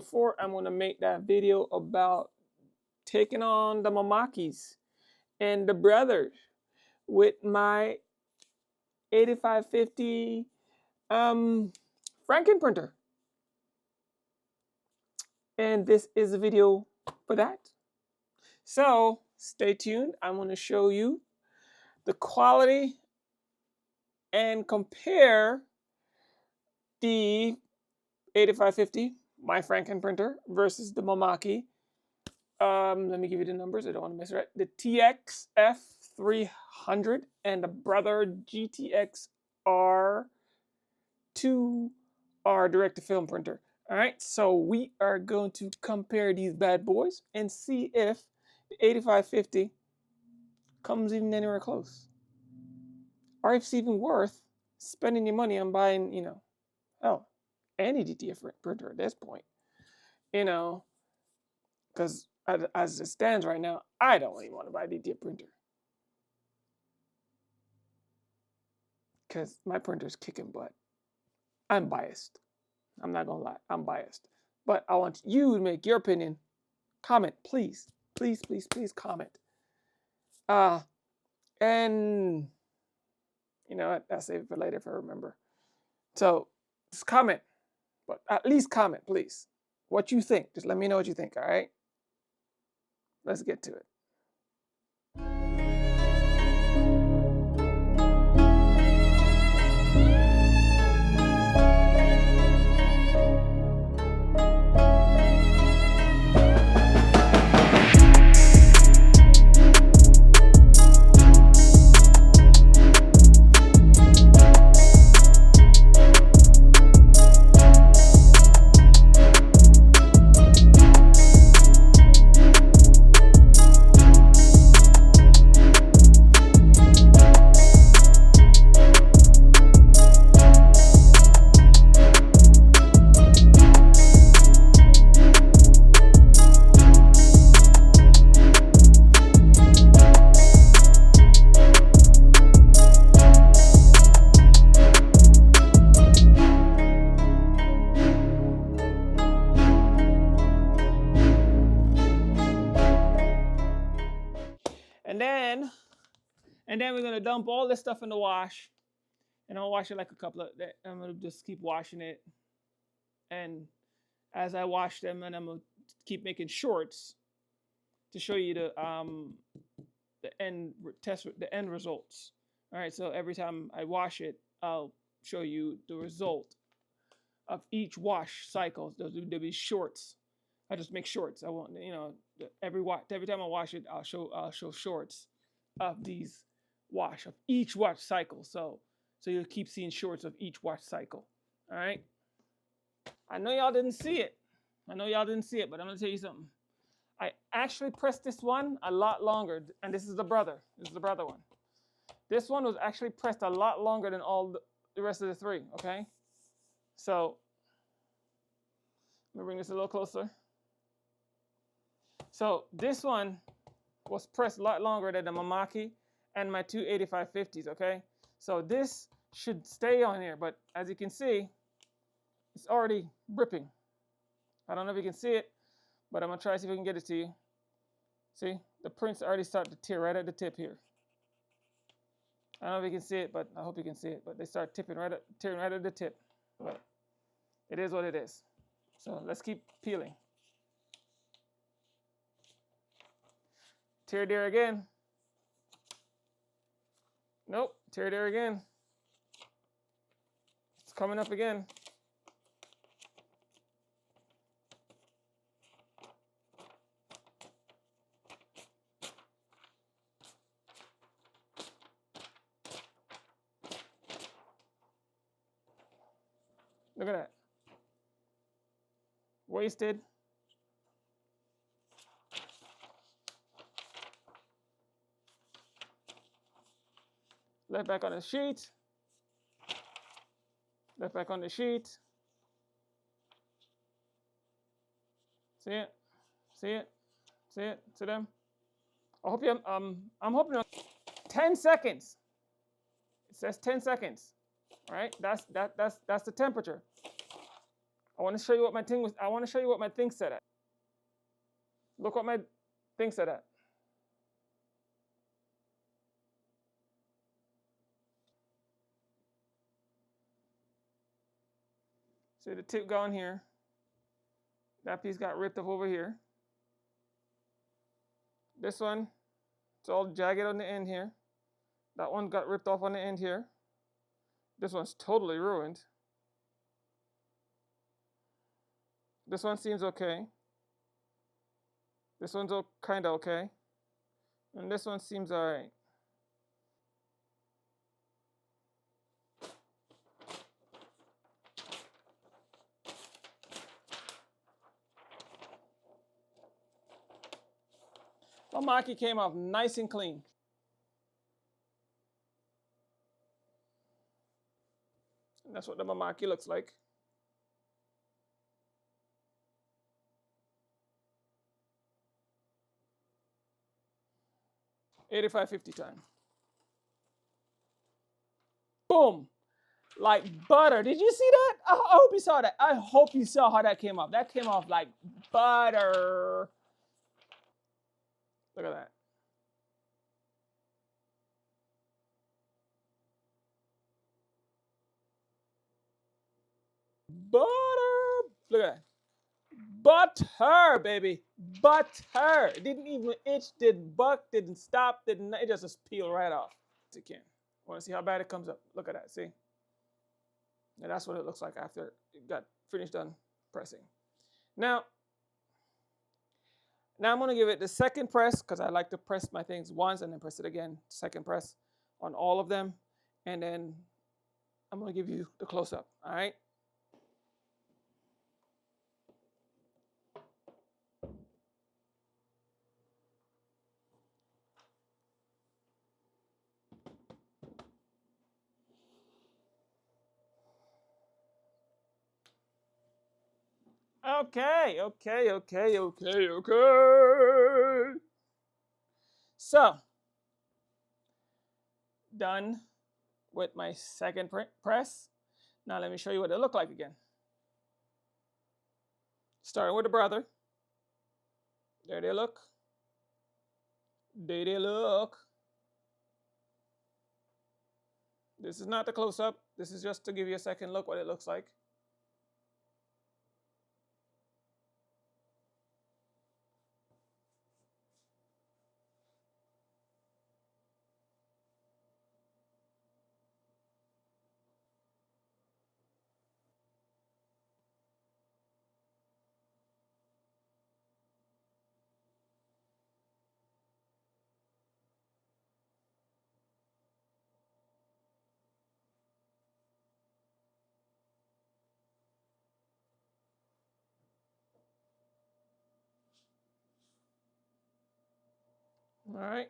before, I'm going to make that video about taking on the Mimakis and the brothers with my 8550 Franken printer. And this is a video for that. So stay tuned. I'm going to show you the quality and compare the 8550, my Franken printer, versus the Mimaki. Let me give you the numbers. I don't want to mess it up. The TXF 300 and the brother GTX R2 are direct-to-film printer. All right, so we are going to compare these bad boys and see if the 8550 comes even anywhere close, or if it's even worth spending your money on buying, any DTF printer at this point, because as it stands right now, I don't even want to buy a DTF printer because my printer's kicking butt. I'm biased. I'm not gonna lie, I'm biased. But I want you to make your opinion. Comment, please. Please, please, please comment. And you know what? I'll save it for later if I remember. So just comment. But at least comment, please. What you think. Just let me know what you think, all right? Let's get to it. And then we're gonna dump all this stuff in the wash, and I'll wash it like a couple of. I'm gonna just keep washing it, and as I wash them, and I'm gonna keep making shorts to show you the end results. All right, so every time I wash it, I'll show you the result of each wash cycle. There'll be shorts. I just make shorts. I want, every time I wash it, I'll show shorts of these of each wash cycle. So you'll keep seeing shorts of each wash cycle. All right. I know y'all didn't see it. But I'm gonna tell you something. I actually pressed this one a lot longer, and this is the brother. This is the brother one. This one was actually pressed a lot longer than all the rest of the three. Okay. So let me bring this a little closer. So this one was pressed a lot longer than the Mimaki and my two 8550s, okay? So this should stay on here, but as you can see, it's already ripping. I don't know if you can see it, but I'm gonna try to see if I can get it to you. See, the prints already start to tear right at the tip here. I don't know if you can see it, but I hope you can see it, but they start tearing right at the tip. But it is what it is. So let's keep peeling. Tear there again. Nope, tear there again. It's coming up again. Look at that. Wasted. Left back on the sheet. Left back on the sheet. See it? See it? See it? See them? I hope you. I'm hoping 10 seconds. It says 10 seconds. All right. That's the temperature. I want to show you what my thing was. I want to show you what my thing said at. Look what my thing said at. See the tip going here. That piece got ripped up over here. This one, it's all jagged on the end here. That one got ripped off on the end here. This one's totally ruined. This one seems okay. This one's kind of okay. And this one seems all right. Mimaki came off nice and clean. And that's what the Mimaki looks like. $85.50 time. Boom. Like butter. Did you see that? I hope you saw that. I hope you saw how that came off. That came off like butter. Look at that. Butter. Look at that. Butter, baby. Butter. It didn't even itch, didn't buck, didn't stop, didn't, it just peeled right off. It can. Want to see how bad it comes up? Look at that. See? And that's what it looks like after it got finished done pressing. Now I'm going to give it the second press because I like to press my things once and then press it again. Second press on all of them. And then I'm going to give you the close-up. All right? Okay. So, done with my second press. Now let me show you what they look like again. Starting with the brother. There they look. There they look. This is not the close-up. This is just to give you a second look what it looks like. All right.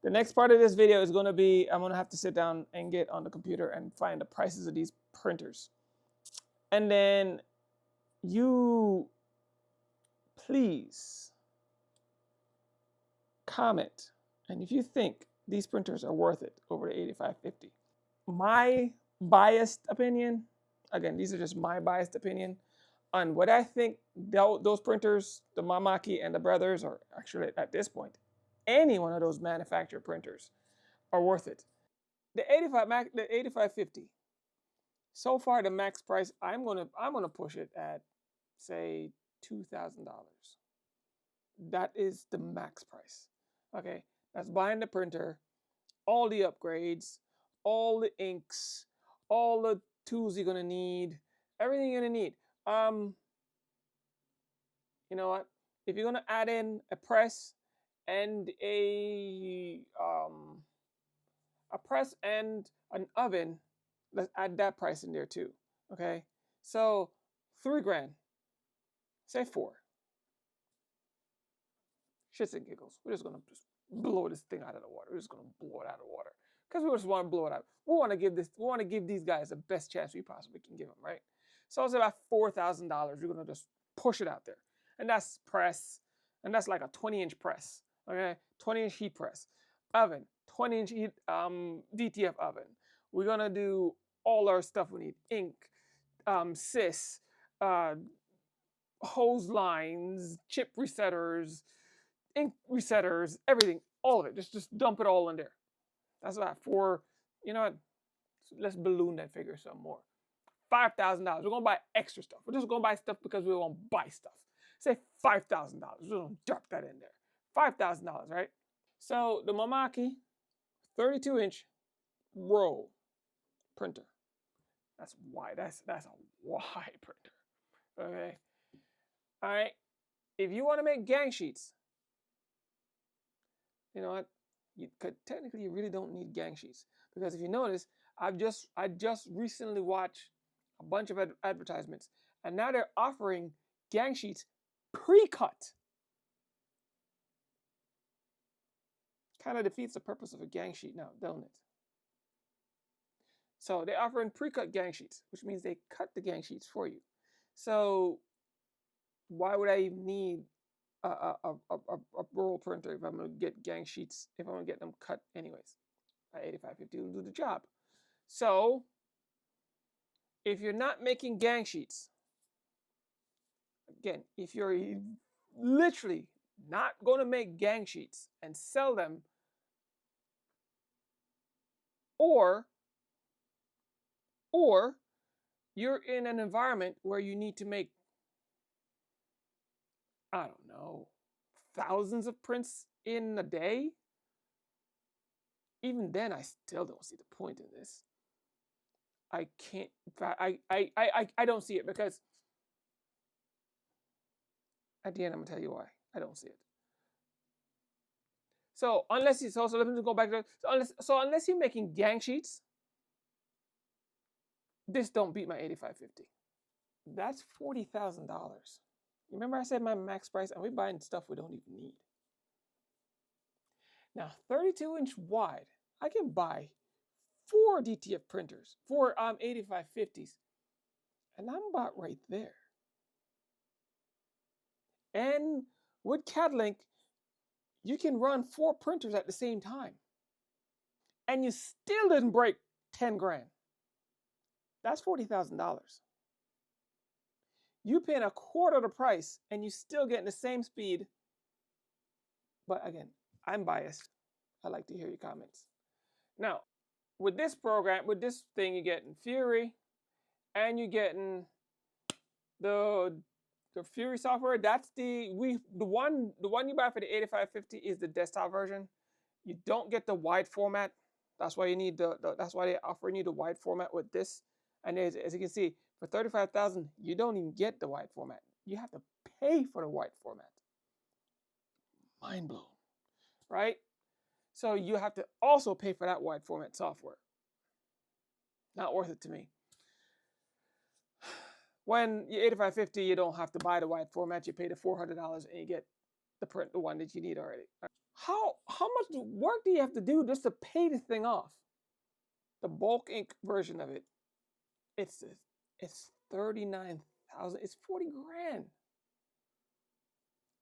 The next part of this video is going to be, I'm going to have to sit down and get on the computer and find the prices of these printers. And then you please comment. And if you think these printers are worth it over the $85.50. My biased opinion, again, these are just my biased opinion on what I think those printers, the Mimaki and the Brothers, or actually at this point, any one of those manufacturer printers are worth it. The $85.50. So far, the max price, I'm gonna push it at, say, $2,000. That is the max price. Okay, that's buying the printer, all the upgrades, all the inks, all the tools you're gonna need, everything you're gonna need. You know what? if you're gonna add in a press and a press and an oven, let's add that price in there too. Okay, so $3 grand, say 4. Shits and giggles. We're just gonna just blow this thing out of the water. We're just gonna blow it out of the water because we just want to blow it out. We want to give this. We want to give these guys the best chance we possibly can give them, right? So it's about $4,000. We're gonna just push it out there, and that's press, and that's like a 20-inch press. Okay, 20-inch heat press, oven, 20-inch heat DTF oven. We're gonna do all our stuff we need: ink, sys, hose lines, chip resetters, ink resetters, everything, all of it. Just dump it all in there. That's about 4. You know what? Let's balloon that figure some more. $5,000. We're gonna buy extra stuff. We're just gonna buy stuff because we want to buy stuff. Say $5,000. We're gonna drop that in there. $5,000, right? So the Mimaki 32-inch roll printer. That's wide. That's a wide printer. Okay. All right. If you want to make gang sheets, you know what? Technically, you really don't need gang sheets because if you notice, I just recently watched a bunch of advertisements, and now they're offering gang sheets pre-cut. Kind of defeats the purpose of a gang sheet now, don't it? So they're offering pre-cut gang sheets, which means they cut the gang sheets for you. So why would I even need a roll printer if I'm going to get gang sheets, if I'm going to get them cut anyways? 8550 will do the job. So if you're not making gang sheets, again, if you're literally not going to make gang sheets and sell them, or you're in an environment where you need to make, I don't know, thousands of prints in a day, even then I still don't see the point in this. I can't, I don't see it because at the end I'm gonna tell you why I don't see it. So unless you, so let me go back to, unless you're making gang sheets, this don't beat my 8550. That's $40,000. Remember I said my max price, and we're buying stuff we don't even need. Now 32-inch wide, I can buy 4 DTF printers, 4 8550s, and I'm about right there. And with CADLink, you can run 4 printers at the same time, and you still didn't break 10 grand. That's $40,000. You paying a quarter the price, and you still getting the same speed. But again, I'm biased. I like to hear your comments. Now, with this program, with this thing, you're getting Fury, and you're getting the Fury software. That's the one you buy for the 8550 is the desktop version. You don't get the wide format. That's why you need that's why they're offering you the wide format with this. And as you can see, for $35,000, you don't even get the wide format. You have to pay for the wide format. Mind blown, right? So you have to also pay for that wide format software. Not worth it to me. When you're 8550, you don't have to buy the wide format. You pay the $400 and you get the one that you need already. How much work do you have to do just to pay this thing off? The bulk ink version of it, it's 39,000. It's 40 grand.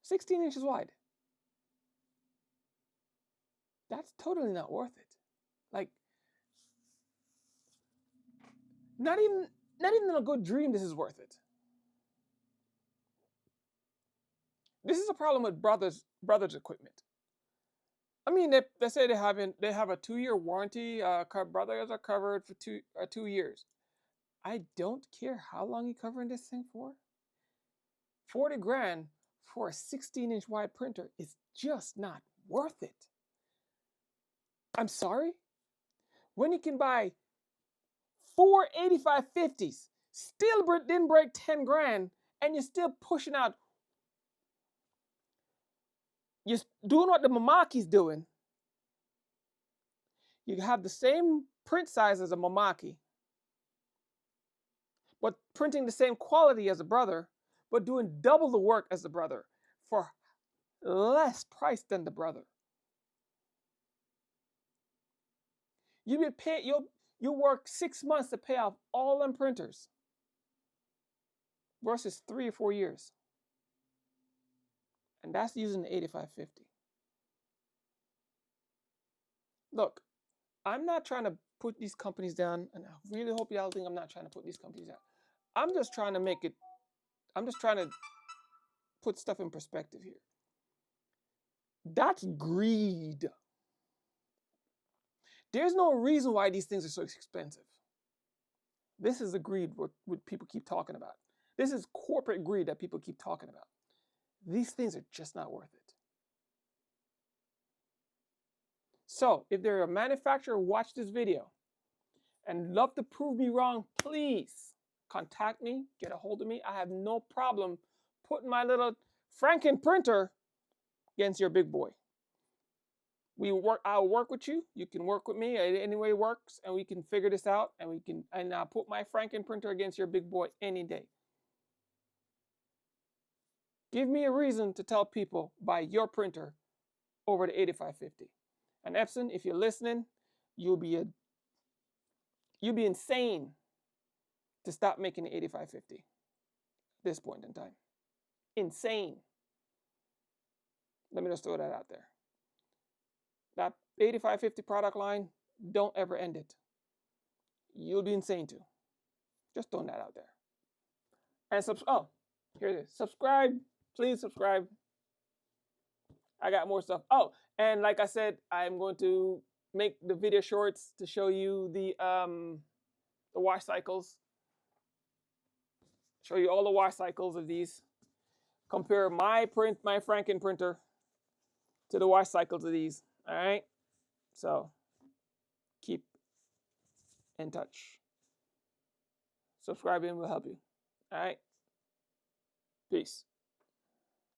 16 inches wide. That's totally not worth it. Like, not even in a good dream this is worth it. This is a problem with brothers equipment. I mean, they say they have a 2-year warranty. Brothers are covered for 2 years. I don't care how long you're covering this thing for. 40 grand for a 16-inch wide printer is just not worth it. I'm sorry? When you can buy 4 8550s, still didn't break 10 grand, and you're still pushing out You're doing what the Mimaki's doing. You have the same print size as a Mimaki, but printing the same quality as a brother, but doing double the work as the brother for less price than the brother. You work 6 months to pay off all them printers versus 3 or 4 years. And that's using the 8550. Look, I'm not trying to put these companies down, and I really hope y'all think I'm not trying to put these companies down. I'm just trying to put stuff in perspective here. That's greed. There's no reason why these things are so expensive. This is the greed what people keep talking about. This is corporate greed that people keep talking about. These things are just not worth it. So, if they're a manufacturer, watch this video and love to prove me wrong, please contact me, get a hold of me. I have no problem putting my little Franken printer against your big boy. I'll work with you. You can work with me any way it works, and we can figure this out. And I'll put my Franken printer against your big boy any day. Give me a reason to tell people buy your printer over the 8550. And Epson, if you're listening, you'll be insane to stop making the 8550 at this point in time. Insane. Let me just throw that out there. That 8550 product line, don't ever end it. You'll be insane too. Just throwing that out there. And here it is. Subscribe. Please subscribe. I got more stuff. Oh, and like I said, I'm going to make the video shorts to show you the wash cycles. Show you all the wash cycles of these. Compare my Franken printer to the wash cycles of these. All right. So keep in touch. Subscribing will help you. All right. Peace.